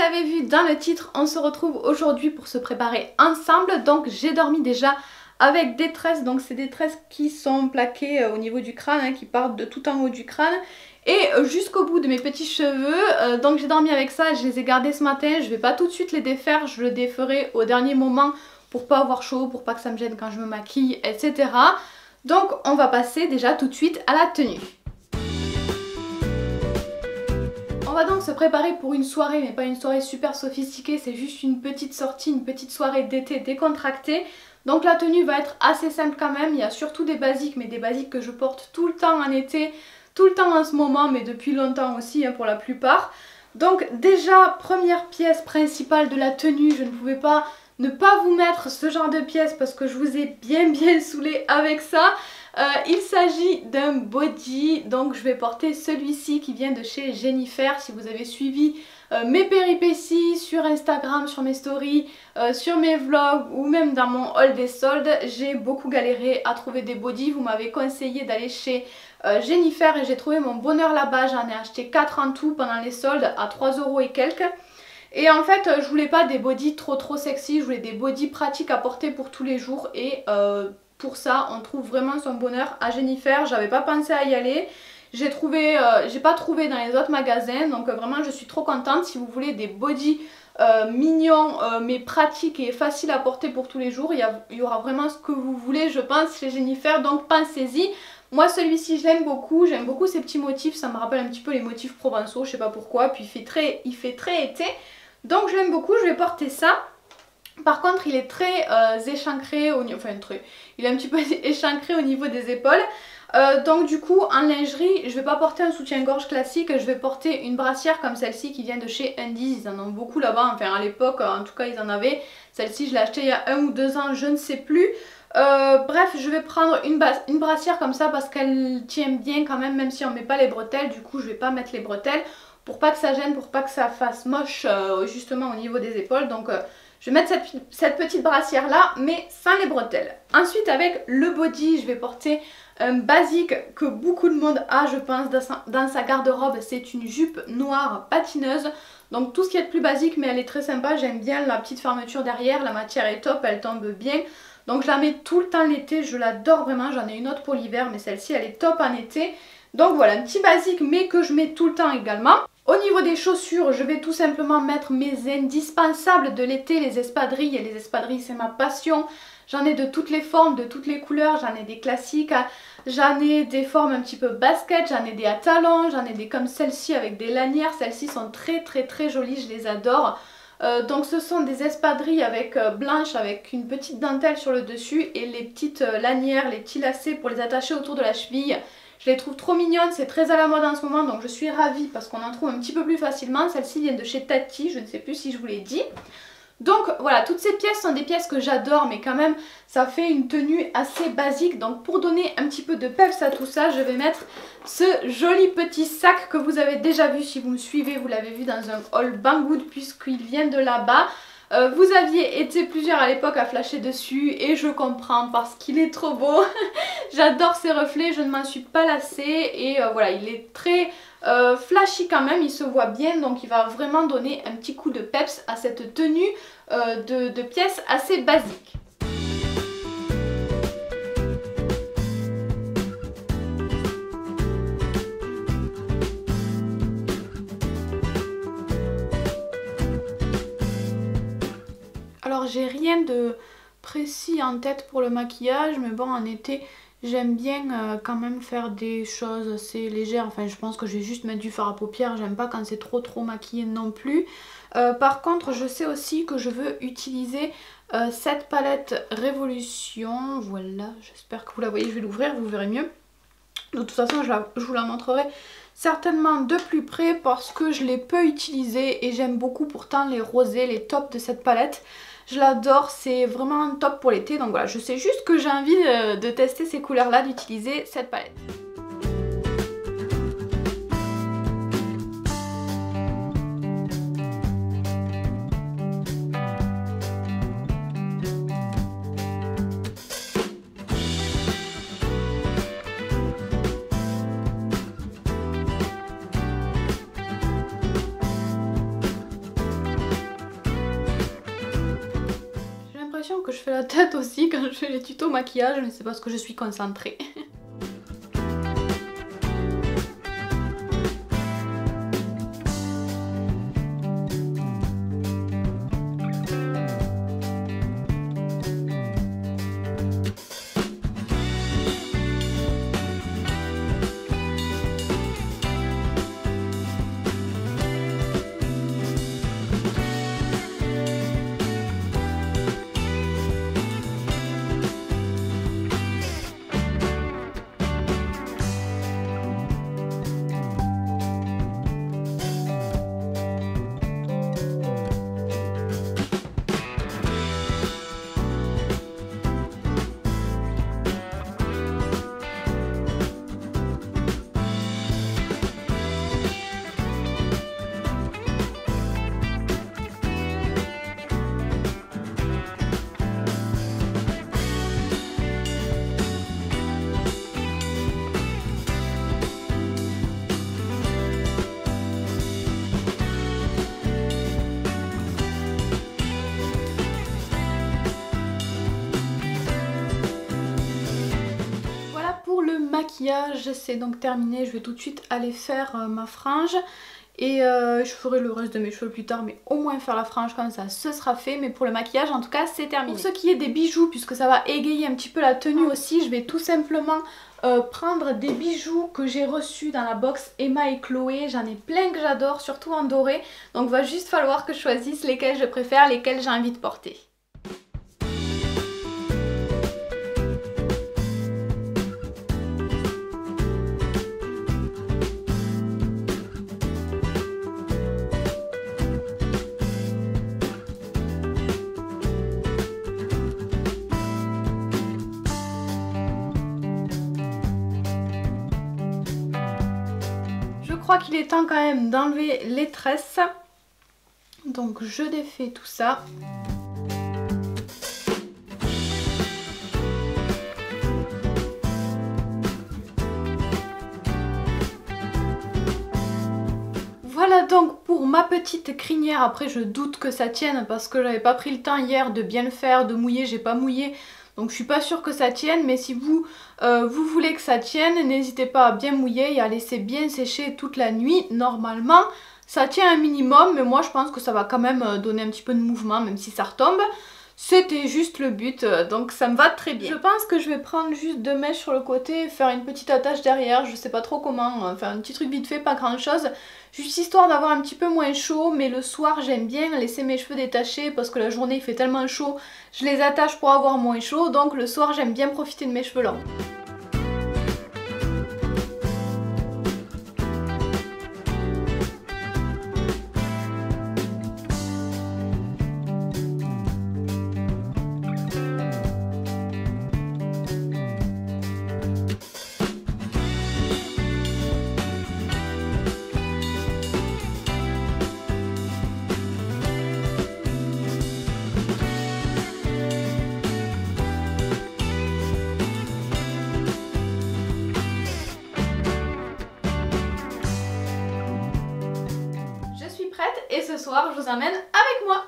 l'avez vu dans le titre, on se retrouve aujourd'hui pour se préparer ensemble. Donc j'ai dormi déjà avec des tresses, donc c'est des tresses qui sont plaquées au niveau du crâne, hein, qui partent de tout en haut du crâne et jusqu'au bout de mes petits cheveux. Donc j'ai dormi avec ça, je les ai gardés ce matin, je vais pas tout de suite les défaire, je le déferai au dernier moment pour pas avoir chaud, pour pas que ça me gêne quand je me maquille, etc. Donc on va passer déjà tout de suite à la tenue. On va donc se préparer pour une soirée, mais pas une soirée super sophistiquée, c'est juste une petite sortie, une petite soirée d'été décontractée. Donc la tenue va être assez simple quand même, il y a surtout des basiques, mais des basiques que je porte tout le temps en été, tout le temps en ce moment, mais depuis longtemps aussi hein, pour la plupart. Donc déjà, première pièce principale de la tenue, je ne pouvais pas ne pas vous mettre ce genre de pièce parce que je vous ai bien saoulé avec ça. Il s'agit d'un body, donc je vais porter celui-ci qui vient de chez Jennifer. Si vous avez suivi mes péripéties sur Instagram, sur mes stories, sur mes vlogs ou même dans mon haul des soldes, j'ai beaucoup galéré à trouver des bodys. Vous m'avez conseillé d'aller chez Jennifer et j'ai trouvé mon bonheur là-bas. J'en ai acheté 4 en tout pendant les soldes à 3 € et quelques. Et en fait je voulais pas des bodys trop sexy, je voulais des bodys pratiques à porter pour tous les jours et pour ça on trouve vraiment son bonheur à Jennifer. J'avais pas pensé à y aller, j'ai pas trouvé dans les autres magasins, donc vraiment je suis trop contente. Si vous voulez des bodys mignons mais pratiques et faciles à porter pour tous les jours, il y aura vraiment ce que vous voulez je pense chez Jennifer, donc pensez-y. Moi celui-ci je l'aime beaucoup, j'aime beaucoup ces petits motifs, ça me rappelle un petit peu les motifs provençaux, je sais pas pourquoi, puis il fait très été. Donc je l'aime beaucoup, je vais porter ça. Par contre il est très échancré, il est un petit peu échancré au niveau des épaules. Donc du coup en lingerie je vais pas porter un soutien-gorge classique, je vais porter une brassière comme celle-ci qui vient de chez Undies. Ils en ont beaucoup là-bas, enfin à l'époque en tout cas ils en avaient. Celle-ci je l'ai achetée il y a 1 ou 2 ans, je ne sais plus. Bref, je vais prendre une brassière comme ça parce qu'elle tient bien quand même si on met pas les bretelles. Du coup je vais pas mettre les bretelles pour pas que ça gêne, pour pas que ça fasse moche justement au niveau des épaules. Donc je vais mettre cette petite brassière là mais sans les bretelles. Ensuite avec le body je vais porter un basique que beaucoup de monde a je pense dans sa garde-robe. C'est une jupe noire patineuse. Donc tout ce qui est de plus basique mais elle est très sympa. J'aime bien la petite fermeture derrière, la matière est top, elle tombe bien. Donc je la mets tout le temps l'été, je l'adore vraiment. J'en ai une autre pour l'hiver mais celle-ci elle est top en été. Donc voilà, un petit basique mais que je mets tout le temps également. Au niveau des chaussures, je vais tout simplement mettre mes indispensables de l'été, les espadrilles. Et les espadrilles c'est ma passion. J'en ai de toutes les formes, de toutes les couleurs, j'en ai des classiques, j'en ai des formes un petit peu basket, j'en ai des à talons, j'en ai des comme celle-ci avec des lanières. Celles-ci sont très jolies, je les adore. Donc ce sont des espadrilles avec blanches avec une petite dentelle sur le dessus et les petites lanières, les petits lacets pour les attacher autour de la cheville. Je les trouve trop mignonnes, c'est très à la mode en ce moment donc je suis ravie parce qu'on en trouve un petit peu plus facilement. Celles-ci viennent de chez Tati, je ne sais plus si je vous l'ai dit. Donc voilà, toutes ces pièces sont des pièces que j'adore mais quand même ça fait une tenue assez basique. Donc pour donner un petit peu de peps à tout ça, je vais mettre ce joli petit sac que vous avez déjà vu si vous me suivez. Vous l'avez vu dans un haul Banggood puisqu'il vient de là-bas. Vous aviez été plusieurs à l'époque à flasher dessus et je comprends parce qu'il est trop beau. J'adore ses reflets, je ne m'en suis pas lassée et voilà, il est très flashy quand même, il se voit bien donc il va vraiment donner un petit coup de peps à cette tenue de pièces assez basique. Alors j'ai rien de précis en tête pour le maquillage mais bon en été j'aime bien quand même faire des choses assez légères. Enfin je pense que je vais juste mettre du fard à paupières, j'aime pas quand c'est trop maquillé non plus. Par contre je sais aussi que je veux utiliser cette palette Révolution. Voilà, j'espère que vous la voyez, je vais l'ouvrir, vous verrez mieux. De toute façon je vous la montrerai certainement de plus près parce que je l'ai peu utilisée et j'aime beaucoup pourtant les rosés, les tops de cette palette. Je l'adore, c'est vraiment un top pour l'été. Donc voilà, je sais juste que j'ai envie de tester ces couleurs là, d'utiliser cette palette. l'impression que je fais la tête aussi quand je fais les tutos maquillage, mais c'est parce que je suis concentrée. Maquillage, c'est donc terminé. Je vais tout de suite aller faire ma frange et je ferai le reste de mes cheveux plus tard, mais au moins faire la frange comme ça ce sera fait. Mais pour le maquillage en tout cas c'est terminé. Pour ce qui est des bijoux, puisque ça va égayer un petit peu la tenue aussi, je vais tout simplement prendre des bijoux que j'ai reçus dans la box Emma et Chloé. J'en ai plein que j'adore, surtout en doré, donc va juste falloir que je choisisse lesquels je préfère, lesquels j'ai envie de porter. Je crois qu'il est temps quand même d'enlever les tresses, donc je défais tout ça. Voilà donc pour ma petite crinière. Après je doute que ça tienne parce que j'avais pas pris le temps hier de bien le faire, de mouiller, j'ai pas mouillé. Donc je suis pas sûre que ça tienne, mais si vous voulez que ça tienne, n'hésitez pas à bien mouiller et à laisser bien sécher toute la nuit. Normalement ça tient un minimum, mais moi je pense que ça va quand même donner un petit peu de mouvement même si ça retombe. C'était juste le but, donc ça me va très bien. Je pense que je vais prendre juste 2 mèches sur le côté et faire une petite attache derrière, je sais pas trop comment, faire un petit truc vite fait, pas grand chose. Juste histoire d'avoir un petit peu moins chaud, mais le soir j'aime bien laisser mes cheveux détachés parce que la journée il fait tellement chaud, je les attache pour avoir moins chaud, donc le soir j'aime bien profiter de mes cheveux longs. Et ce soir, je vous emmène avec moi.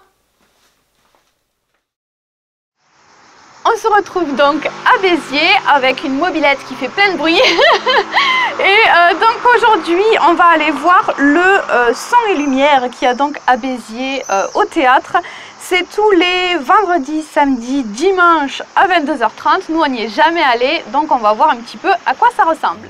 On se retrouve donc à Béziers avec une mobilette qui fait plein de bruit. Et donc aujourd'hui, on va aller voir le Son et Lumière qui a donc à Béziers au théâtre. C'est tous les vendredis, samedis, dimanches à 22h30. Nous, on n'y est jamais allé, donc on va voir un petit peu à quoi ça ressemble.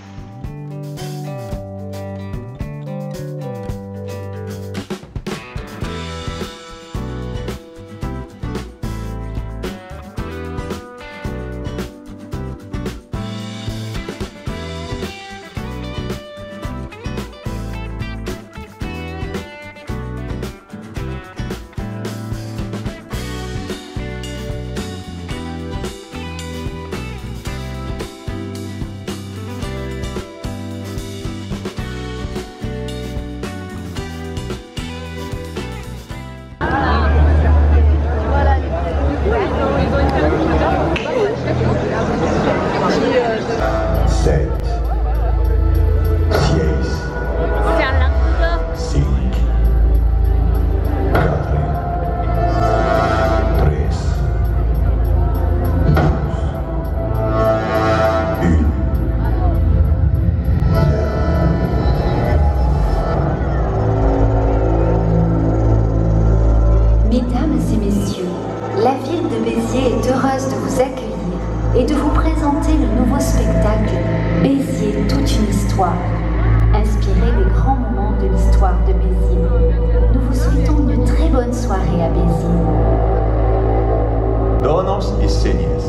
Mesdames et messieurs, la ville de Béziers est heureuse de vous accueillir et de vous présenter le nouveau spectacle Béziers, toute une histoire, inspiré des grands moments de l'histoire de Béziers. Nous vous souhaitons une très bonne soirée à Béziers. Donos e Senies,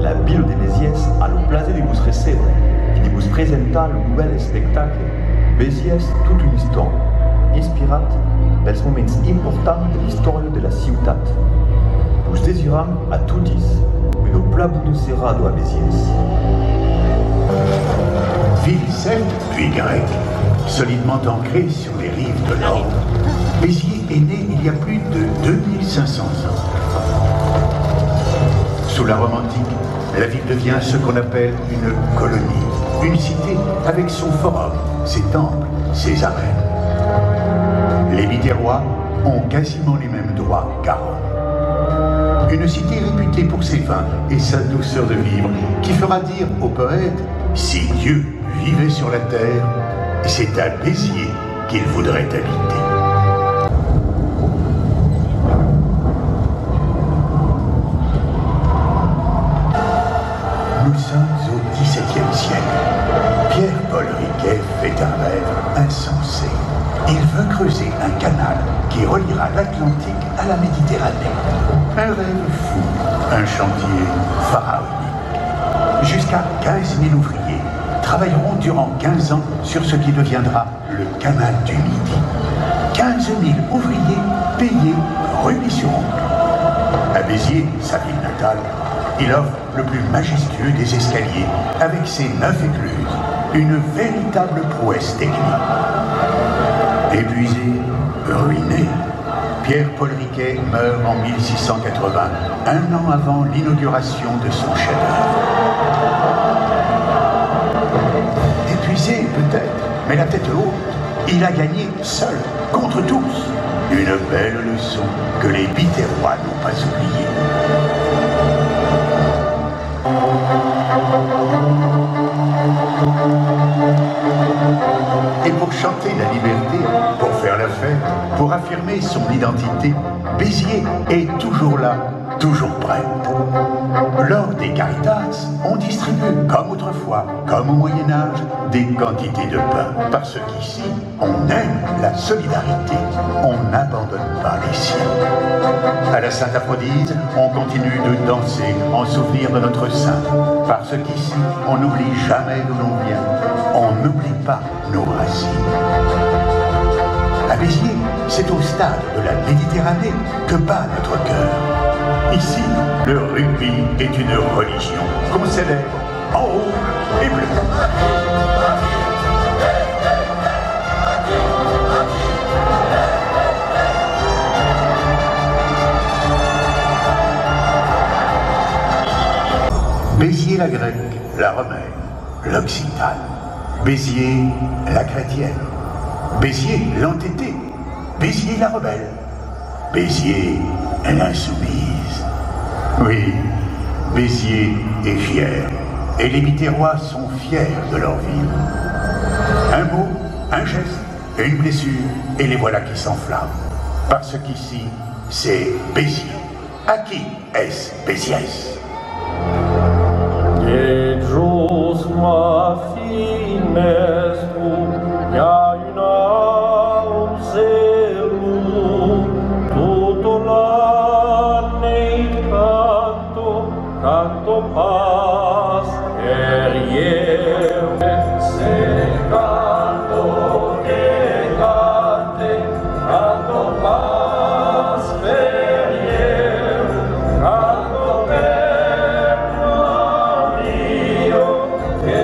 la ville de Béziers a le plaisir de vous recevoir et de vous présenter le nouvel spectacle Béziers, toute une histoire, inspiré dels moments importants de l'histoire de la ciutat. Nous désirons à tous une pla bună seară à Béziers. Ville celte puis grecque, solidement ancrée sur les rives de l'Orne, Béziers est né il y a plus de 2500 ans. Sous la Rome antique, la ville devient ce qu'on appelle une colonie, une cité avec son forum, ses temples, ses arènes. Les Biterrois ont quasiment les mêmes droits qu'à Rome. Une cité réputée pour ses vins et sa douceur de vivre, qui fera dire au poète, si Dieu vivait sur la terre, c'est à Béziers qu'il voudrait habiter. Nous sommes au XVIIe siècle. Pierre-Paul Riquet fait un rêve insensé. Il veut creuser un canal qui reliera l'Atlantique à la Méditerranée. Un rêve fou, un chantier pharaonique. Jusqu'à 15 000 ouvriers travailleront durant 15 ans sur ce qui deviendra le canal du Midi. 15 000 ouvriers payés rubis-sur-ongle. À Béziers, sa ville natale, il offre le plus majestueux des escaliers avec ses 9 écluses, une véritable prouesse technique. Épuisé, ruiné, Pierre-Paul Riquet meurt en 1680, un an avant l'inauguration de son chef-d'œuvre. Épuisé peut-être, mais la tête haute, il a gagné seul, contre tous, une belle leçon que les Biterrois n'ont pas oubliée. Et pour chanter la liberté, pour faire la fête, pour affirmer son identité, Béziers est toujours là, toujours prête. Lors des Caritas, on distribue, comme autrefois, comme au Moyen-Âge, des quantités de pain. Parce qu'ici, on aime la solidarité, on n'abandonne pas les siens. À la Sainte-Aphrodise, on continue de danser en souvenir de notre saint. Parce qu'ici, on n'oublie jamais d'où l'on vient, on n'oublie pas nos racines. À Béziers, c'est au stade de la Méditerranée que bat notre cœur. Ici, le rugby est une religion qu'on célèbre en rouge et bleu. Béziers la grecque, la romaine, l'occitane. Béziers la chrétienne. Béziers l'entêtée. Béziers la rebelle. Béziers l'insoumise. Oui, Béziers est fier, et les Biterrois sont fiers de leur ville. Un mot, un geste, une blessure, et les voilà qui s'enflamment. Parce qu'ici, c'est Béziers. À qui est-ce Béziers? Canto paz, se canto que cante, canto paz, canto perno mio, que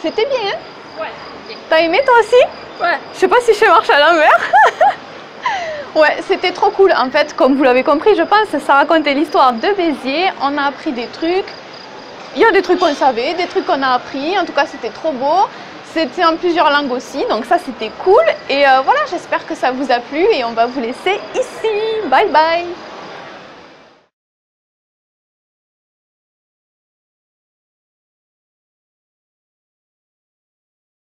C'était bien, hein? Ouais. T'as aimé toi aussi? Ouais. Je sais pas si je fais marche à l'envers. Ouais, c'était trop cool. En fait, comme vous l'avez compris, je pense, ça racontait l'histoire de Béziers. On a appris des trucs. Il y a des trucs qu'on savait, des trucs qu'on a appris. En tout cas, c'était trop beau. C'était en plusieurs langues aussi, donc ça, c'était cool. Et voilà, j'espère que ça vous a plu et on va vous laisser ici. Bye bye!